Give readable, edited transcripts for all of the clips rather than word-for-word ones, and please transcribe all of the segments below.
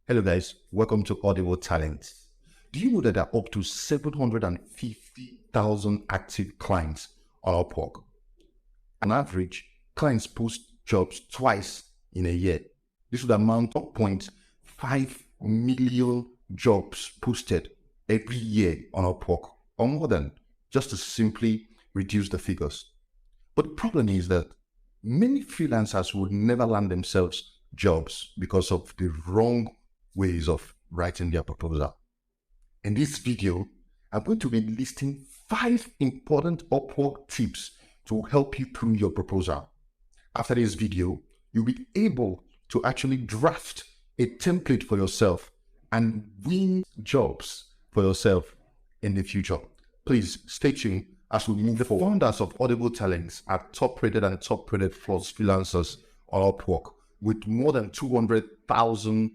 Hello guys, welcome to Audible Talent. Do you know that there are up to 750,000 active clients on Upwork? On average, clients post jobs twice in a year. This would amount to 1.5 million jobs posted every year on Upwork, or more than, just to simply reduce the figures. But the problem is that many freelancers would never land themselves jobs because of the wrong ways of writing their proposal. In this video, I'm going to be listing 5 important Upwork tips to help you through your proposal. After this video, you'll be able to actually draft a template for yourself and win jobs for yourself in the future. Please stay tuned as we move forward. The founders of Audible Talents are top-rated and top-rated freelancers on Upwork with more than $200,000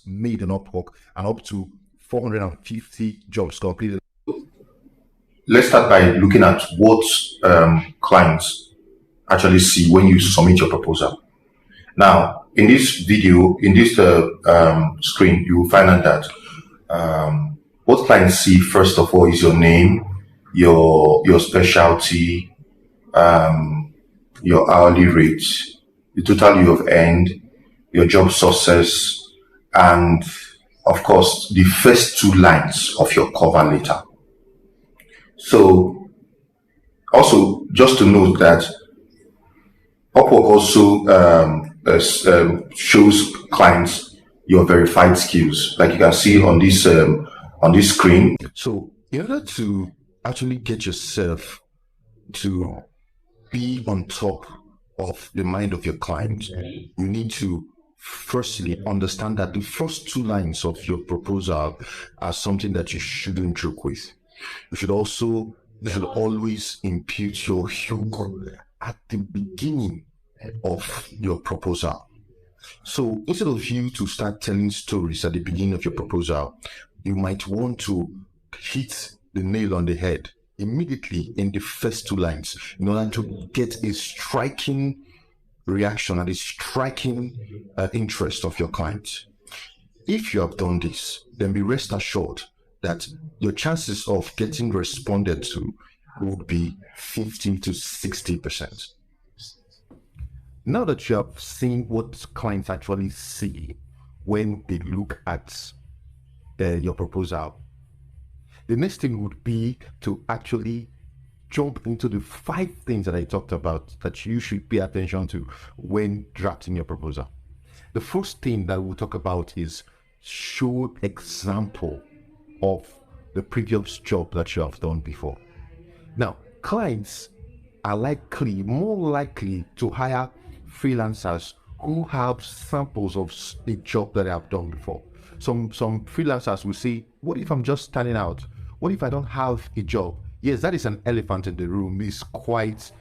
made in Upwork and up to 450 jobs completed. Let's start by looking at what clients actually see when you submit your proposal. Now, in this video, in this screen, you will find out that what clients see, first of all, is your name, your specialty, your hourly rate, the total you have earned, your job success, and of course, the first 2 lines of your cover letter. So, also, just to note that Upwork also shows clients your verified skills, like you can see on this screen. So, in order to actually get yourself to be on top of the mind of your client, you need to firstly understand that the first 2 lines of your proposal are something that you shouldn't joke with. You should always impute your humor at the beginning of your proposal. So instead of you to start telling stories at the beginning of your proposal, you might want to hit the nail on the head immediately in the first 2 lines in order to get a striking reaction and a striking interest of your client. If you have done this, then be rest assured that your chances of getting responded to would be 50 to 60%. Now that you have seen what clients actually see when they look at your proposal, the next thing would be to actually jump into the 5 things that I talked about that you should pay attention to when drafting your proposal. The first thing that we'll talk about is show example of the previous job that you have done before. Now, clients are more likely to hire freelancers who have samples of the job that they have done before. Some freelancers will say, what if I'm just starting out? What if I don't have a job? Yes, that is an elephant in the room. It's quite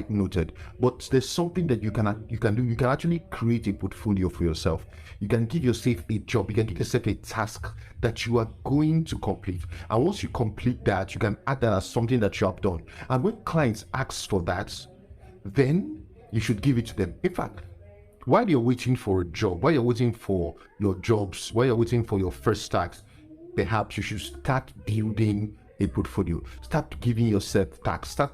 noted, but there's something that you can do. You can actually create a portfolio for yourself. You can give yourself a job. You can give yourself a task that you are going to complete, and once you complete that, you can add that as something that you have done. And when clients ask for that, then you should give it to them. In fact, while you're waiting for a job, while you're waiting for your jobs, while you're waiting for your first task, perhaps you should start building a portfolio. Start giving yourself tasks. Start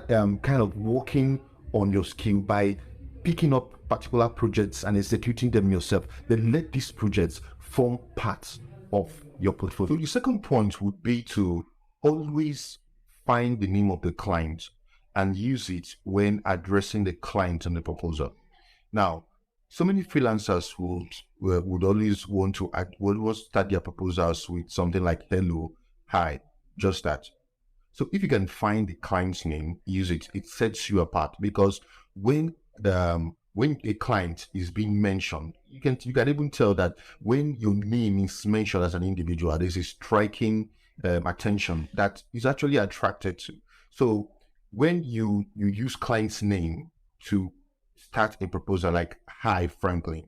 kind of working on your skill by picking up particular projects and executing them yourself. Then let these projects form parts of your portfolio. So the second point would be to always find the name of the client and use it when addressing the client on the proposal. Now, so many freelancers would always want to start their proposals with something like hello, hi, just that. So if you can find the client's name, use it. It sets you apart, because when a client is being mentioned, you can even tell that when your name is mentioned as an individual, there's a striking attention that is actually attracted to. So when you use client's name to start a proposal, like hi Franklin,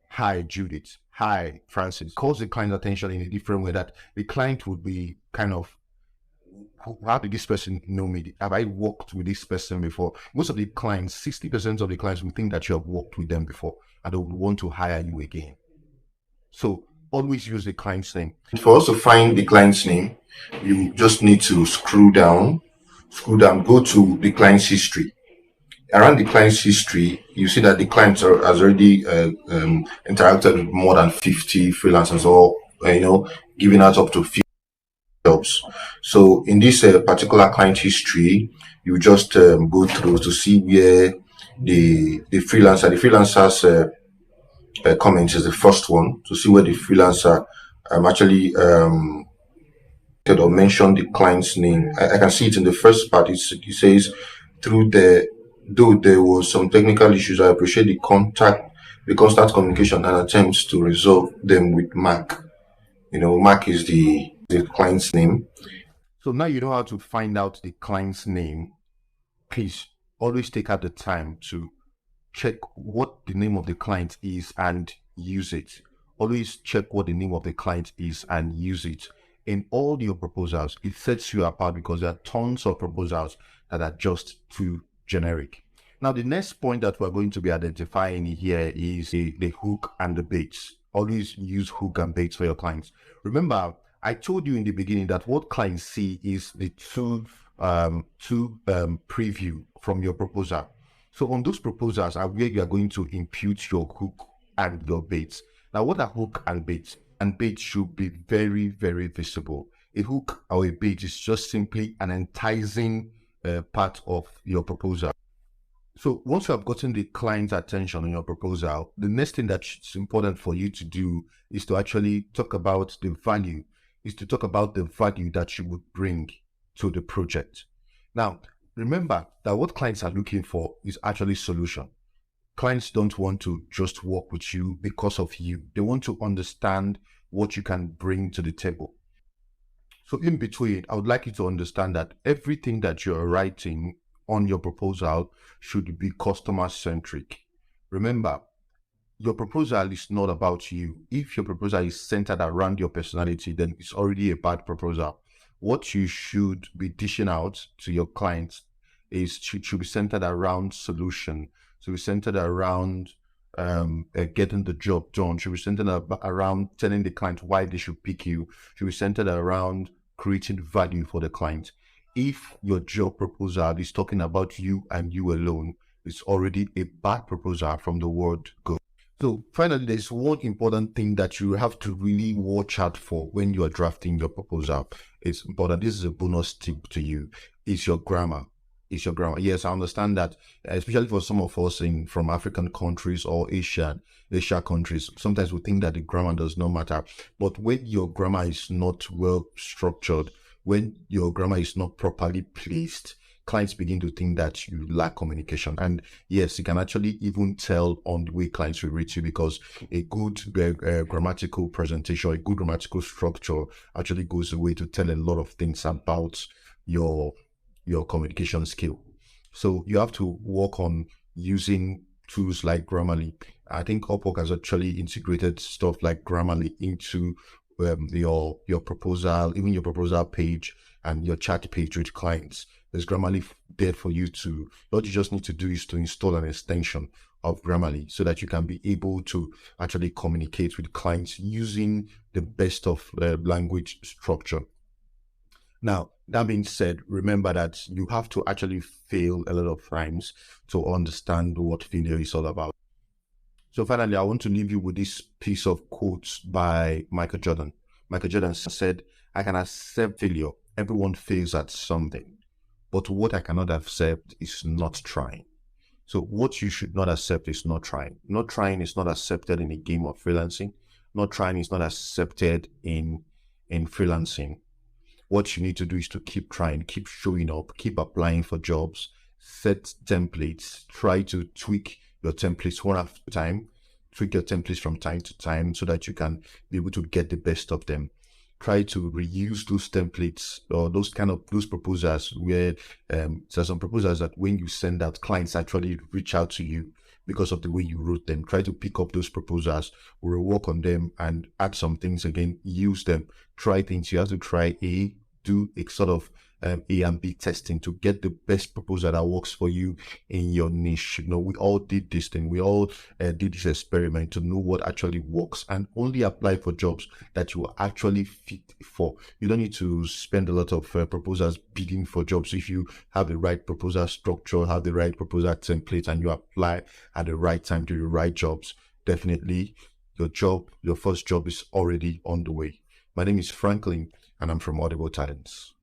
hi Judith, hi Francis, calls the client's attention in a different way that the client would be kind of how did this person know me? Have I worked with this person before? Most of the clients, 60% of the clients will think that you have worked with them before and they would want to hire you again. So always use the client's name. For us to find the client's name, you just need to scroll down, go to the client's history. Around the client's history, you see that the client has already interacted with more than 50 freelancers, or giving out up to 50 jobs. So in this particular client history, you just go through to see where the freelancer's comment is the first one, to see where the freelancer actually or mention the client's name. I can see it in the first part. It says, though there was some technical issues, I appreciate the constant communication and attempts to resolve them with Mark. Mark is the client's name. So now you know how to find out the client's name. Please always take out the time to check what the name of the client is and use it. Always check what the name of the client is and use it in all your proposals. It sets you apart because there are tons of proposals that are just too generic. Now, the next point that we're going to be identifying here is the hook and the baits. Always use hook and baits for your clients. Remember, I told you in the beginning that what clients see is the two preview from your proposal. So on those proposals are where you are going to impute your hook and your baits. Now, what are hook and baits? And bait should be very, very visible. A hook or a bait is just simply an enticing part of your proposal. So once you have gotten the client's attention on your proposal, the next thing that's important for you to do is to actually talk about the value, that you would bring to the project. Now, remember that what clients are looking for is actually solution. Clients don't want to just work with you because of you. They want to understand what you can bring to the table. So in between, I would like you to understand that everything that you're writing on your proposal should be customer centric. Remember, your proposal is not about you. If your proposal is centered around your personality, then it's already a bad proposal. What you should be dishing out to your clients should be centered around solution. So be centered around getting the job done. Should be centered around telling the client why they should pick you. Should be centered around creating value for the client. If your job proposal is talking about you and you alone, it's already a bad proposal from the word go. So finally, there's one important thing that you have to really watch out for when you are drafting your proposal. It's important. This is a bonus tip to you. It's your grammar. Yes, I understand that, especially for some of us from African countries or Asia countries, sometimes we think that the grammar does not matter. But when your grammar is not well structured, when your grammar is not properly placed, clients begin to think that you lack communication. And yes, you can actually even tell on the way clients will read you, because a good grammatical presentation, a good grammatical structure actually goes away to tell a lot of things about your communication skill. So you have to work on using tools like Grammarly. I think Upwork has actually integrated stuff like Grammarly into your proposal, even your proposal page and your chat page with clients. There's Grammarly there for you to, what you just need to do is to install an extension of Grammarly so that you can be able to actually communicate with clients using the best of language structure. Now, that being said, remember that you have to actually fail a lot of times to understand what failure is all about. So finally, I want to leave you with this piece of quotes by Michael Jordan. Michael Jordan said, "I can accept failure. Everyone fails at something. But what I cannot accept is not trying." So what you should not accept is not trying. Not trying is not accepted in a game of freelancing. Not trying is not accepted in freelancing. What you need to do is to keep trying, keep showing up, keep applying for jobs, set templates, try to tweak your templates one at a time, tweak your templates from time to time so that you can be able to get the best of them. Try to reuse those templates or those proposals where there's some proposals that when you send out, clients actually reach out to you because of the way you wrote them. Try to pick up those proposals, we'll work on them and add some things again, use them, try things. You have to try do a sort of A and B testing to get the best proposal that works for you in your niche. You know, we all did this thing. We all did this experiment to know what actually works, and only apply for jobs that you are actually fit for. You don't need to spend a lot of proposals bidding for jobs. If you have the right proposal structure, have the right proposal template, and you apply at the right time to the right jobs, definitely your first job is already on the way. My name is Franklin, and I'm from Audible Talents.